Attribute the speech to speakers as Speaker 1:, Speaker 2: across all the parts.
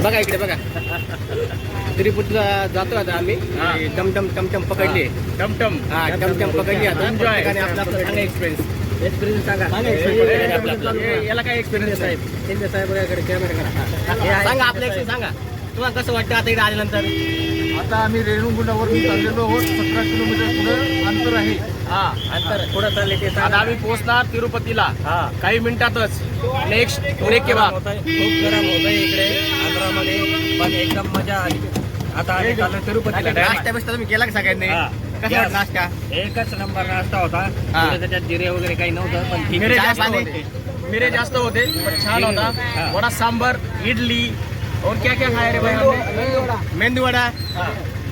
Speaker 1: बघा इकडे बघा. तिरुपतीला जातो आता आम्ही. टमटम टमटम पकडली.
Speaker 2: टमटम
Speaker 1: हा टमटम पकडली आता. प्रत्येकाने आपला सांगा एक्सपिरियन्स सांगा.
Speaker 2: याला काय एक्सपिरियन्स आहे?
Speaker 1: शिंदे साहेबांकडे कॅमेरा करा. सांगा आपल्या एक्सपिरियन्स सांगा. तुम्हाला कसं वाटतं आता इकडे आल्यानंतर?
Speaker 2: आता आम्ही रेणुगुंडावरून चाललेलो आहोत. 17 किलोमीटर पुढे अंतर आहे.
Speaker 1: हा अंतर पुढे चालले ते
Speaker 2: आता आम्ही पोहोचणार तिरुपतीला काही मिनिटातच. नेक्स्ट ब्रेक के बाद.
Speaker 1: खूप गरम होत आहे इकडे आंध्रामध्ये, पण एकदम मजा आली. आता आम्ही चाललो तिरुपतीला. नाश्ता बिस्ता तुम्ही केला का सगळ्यांनी? कसा वाटला नाश्ता?
Speaker 3: एकच नंबर नाश्ता होता. त्याच्यात जिरे वगैरे काही नव्हतं, पण
Speaker 2: मिरे जास्त होते पण छान होता. वडा सांबर, इडली और क्या क्या खाया रे भाई हमने?
Speaker 1: मेंदू वडा.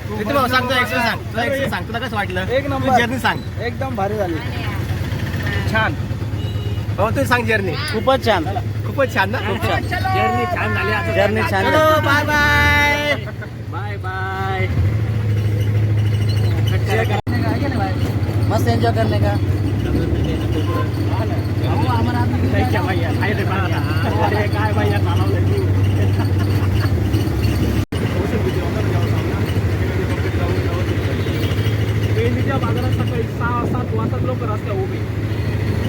Speaker 1: तुम्हाला सांगतो एक्सपिरियन्स सांग. तुला कसं वाटलं?
Speaker 2: एक नंबर.
Speaker 1: जर्नी सांग.
Speaker 2: एकदम भारी झाली. छान.
Speaker 1: हो तू सांग जर्नी.
Speaker 3: खूपच छान.
Speaker 1: खूपच छान ना.
Speaker 3: खूप छान. जर्नी छान झाली. आता जर्नी छान.
Speaker 1: चलो बाय बाय.
Speaker 3: Bye bye. मस्त एंजॉय करने का.
Speaker 2: काय भैया मेंढीच्या बाजारात सकाळी 6-7 वाजता लोक रस्त्या उभे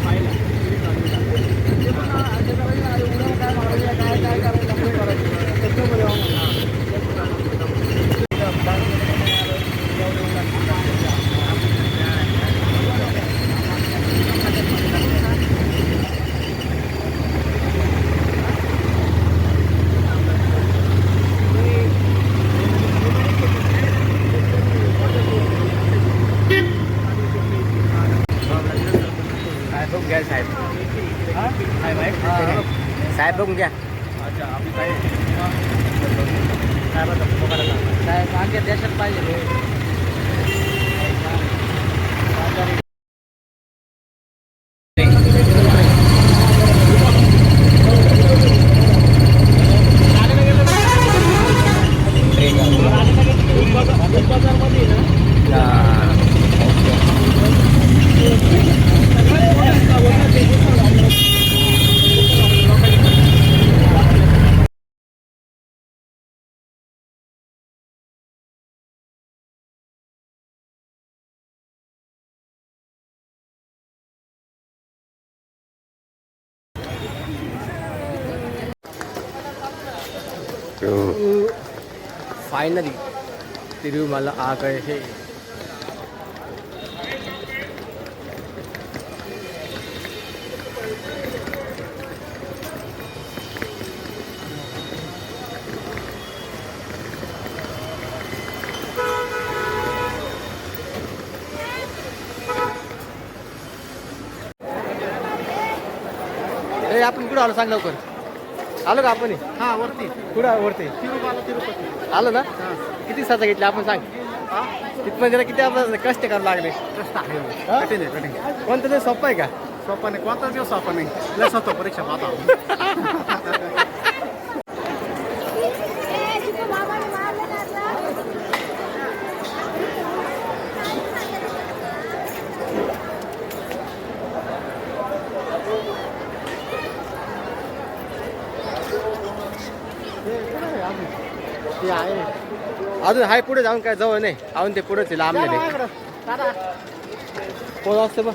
Speaker 2: पाहिला. काय करायचं त्याच्यामध्ये
Speaker 1: साहेब बघून घ्या.
Speaker 3: साहेब आगे देशात पाहिजे.
Speaker 1: फाइनली तिरुमला आ गए हैं. आपण कुठं आलो सांग लवकर. आलो का आपण?
Speaker 2: हा वरती
Speaker 1: कुठं वरती
Speaker 2: तिरुपती
Speaker 1: आलो ना. किती साचा घेतला आपण सांग. तिथपर्यंत त्याला किती आपल्याला कष्ट करावं लागले.
Speaker 2: कष्ट आहे.
Speaker 1: हा?
Speaker 2: कठीण आहे कठीण.
Speaker 1: कोणतं ते सोपं आहे का?
Speaker 2: सोपा नाही. कोणताच दिवस सोपा नाही. लस होतो परीक्षा पाहता.
Speaker 1: अजून हाय पुढे जाऊन काय जवळ नाही. अजून ते पुढेच लांब नाही. कोण असते बघ.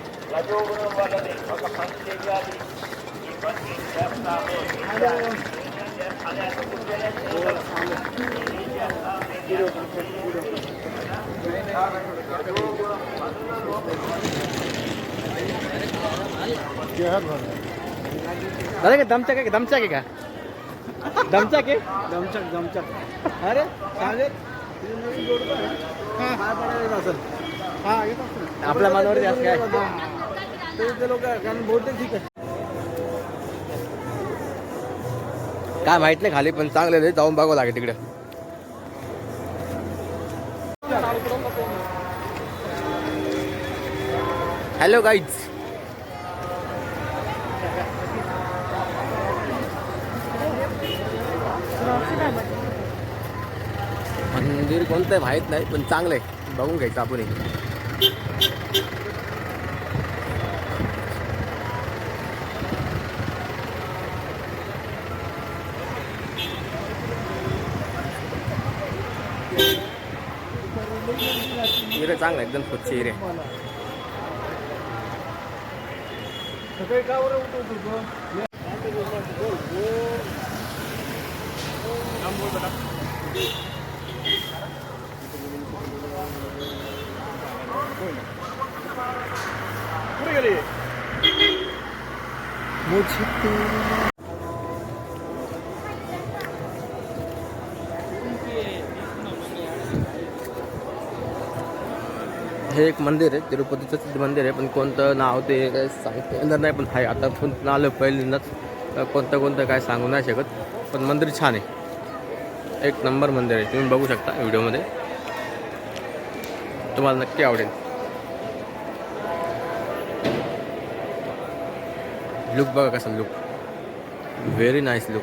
Speaker 1: दादा का दमचा आहे का? दमचा आहे का? दमचा के
Speaker 2: दमचक.
Speaker 1: अरे
Speaker 2: चालेल.
Speaker 1: आपल्या मनावर जास्त काय
Speaker 2: ते लोक कारण बहुतेक ठीक आहे.
Speaker 1: काय माहित नाही खाली, पण चांगले जाऊन बघावं लागेल तिकडे. Hello guys. मंदिर कोणतं आहे माहित नाही, पण चांगलं आहे. बघून घ्यायचं आपण. चांगला एकदम स्वच्छ एरिया आहे. हे एक मंदिर आहे, तिरुपतीचं मंदिर आहे, पण कोणतं नाव ते काय सांगता येणार नाही. पण आहे आता पण आलं पहिल्यांदाच, कोणतं काय सांगू नाही शकत. पण मंदिर छान आहे, एक नंबर मंदिर आहे. तुम्ही बघू शकता व्हिडिओमध्ये, तुम्हाला नक्की आवडेल. लुक बघा कसं look, very nice look.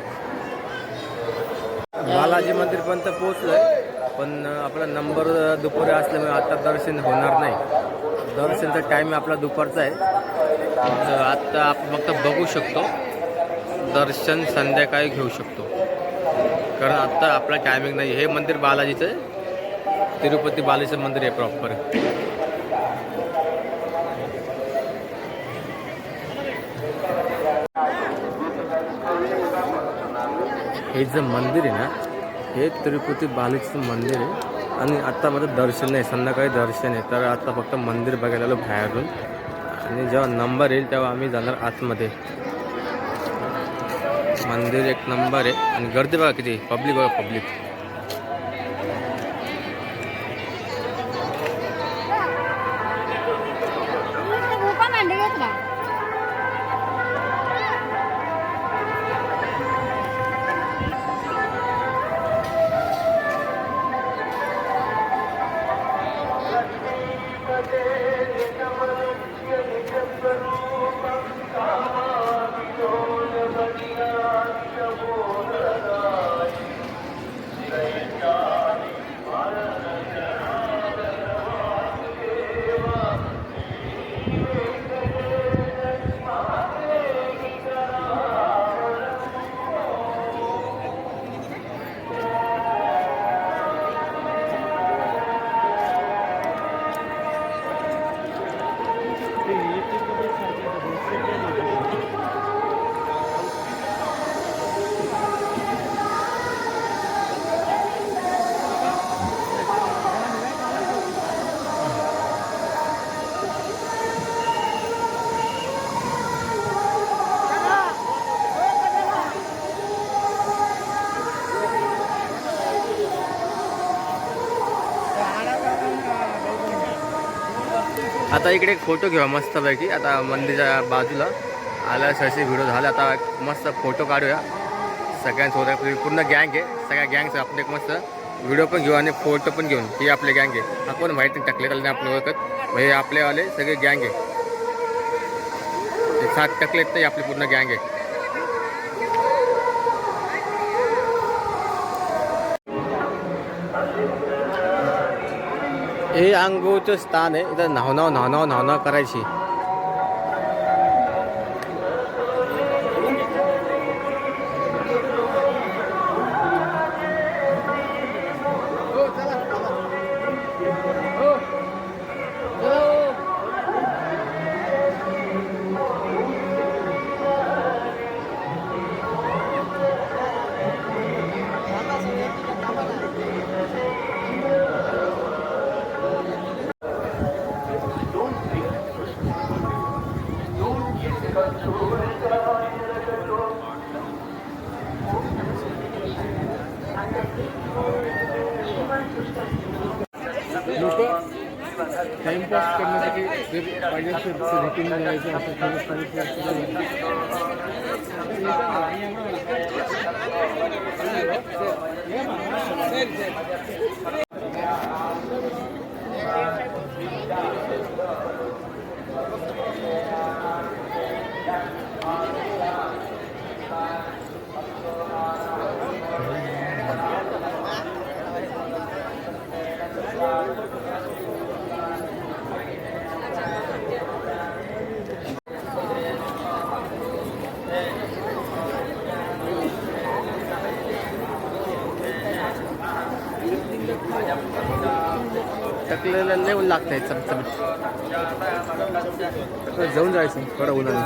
Speaker 1: Balaji मंदिरपर्यंत पोहोचलोय, पण आपला नंबर दुपारी असल्यामुळे आता दर्शन होणार नाही. दर्शनचा टाईम आपला दुपारचा आहे, तर आत्ता आपण फक्त बघू शकतो. दर्शन संध्याकाळी घेऊ शकतो, कारण आत्ता आपला टायमिंग नाही. हे मंदिर बालाजीचं आहे, तिरुपती बालाजीचं मंदिर आहे प्रॉपर. हे जे मंदिर आहे ना, हे तिरुपती बालाजीचं मंदिर आहे. आणि आत्ता माझं दर्शन नाही, संध्याकाळी दर्शन आहे. तर आता फक्त मंदिर बघायला आलो बाहेरून, आणि जेव्हा नंबर येईल तेव्हा आम्ही जाणार आतमध्ये. मंदिर एक नंबर आहे, आणि गर्दी बघा किती, पब्लिक बघा पब्लिक. आता इकडे एक फोटो घेऊया मस्तपैकी. आता मंदिराच्या बाजूला आला सशी व्हिडिओ झाला, आता मस्त फोटो काढूया सगळ्यांसोबत. पूर्ण गँग आहे, सगळ्या गँगचं आपण एक मस्त व्हिडिओ पण घेऊ आणि फोटो पण घेऊन. ही आपले गँग आहे, आपण माहिती टाकले त्याला आपण ओळखत. हे आपलेवाले सगळे गँग आहे, 7 टकलेत तर आपली पूर्ण गँग आहे. हे आंघोळचं स्थान आहे, इथं न्हावनाव करायची. टाइमपास करण्यासाठी पाहिजे रेटिंग करायचं टकलेला लय ऊन लागतंय चमचमीत. जाऊन जायचं थोडं उन्हाने.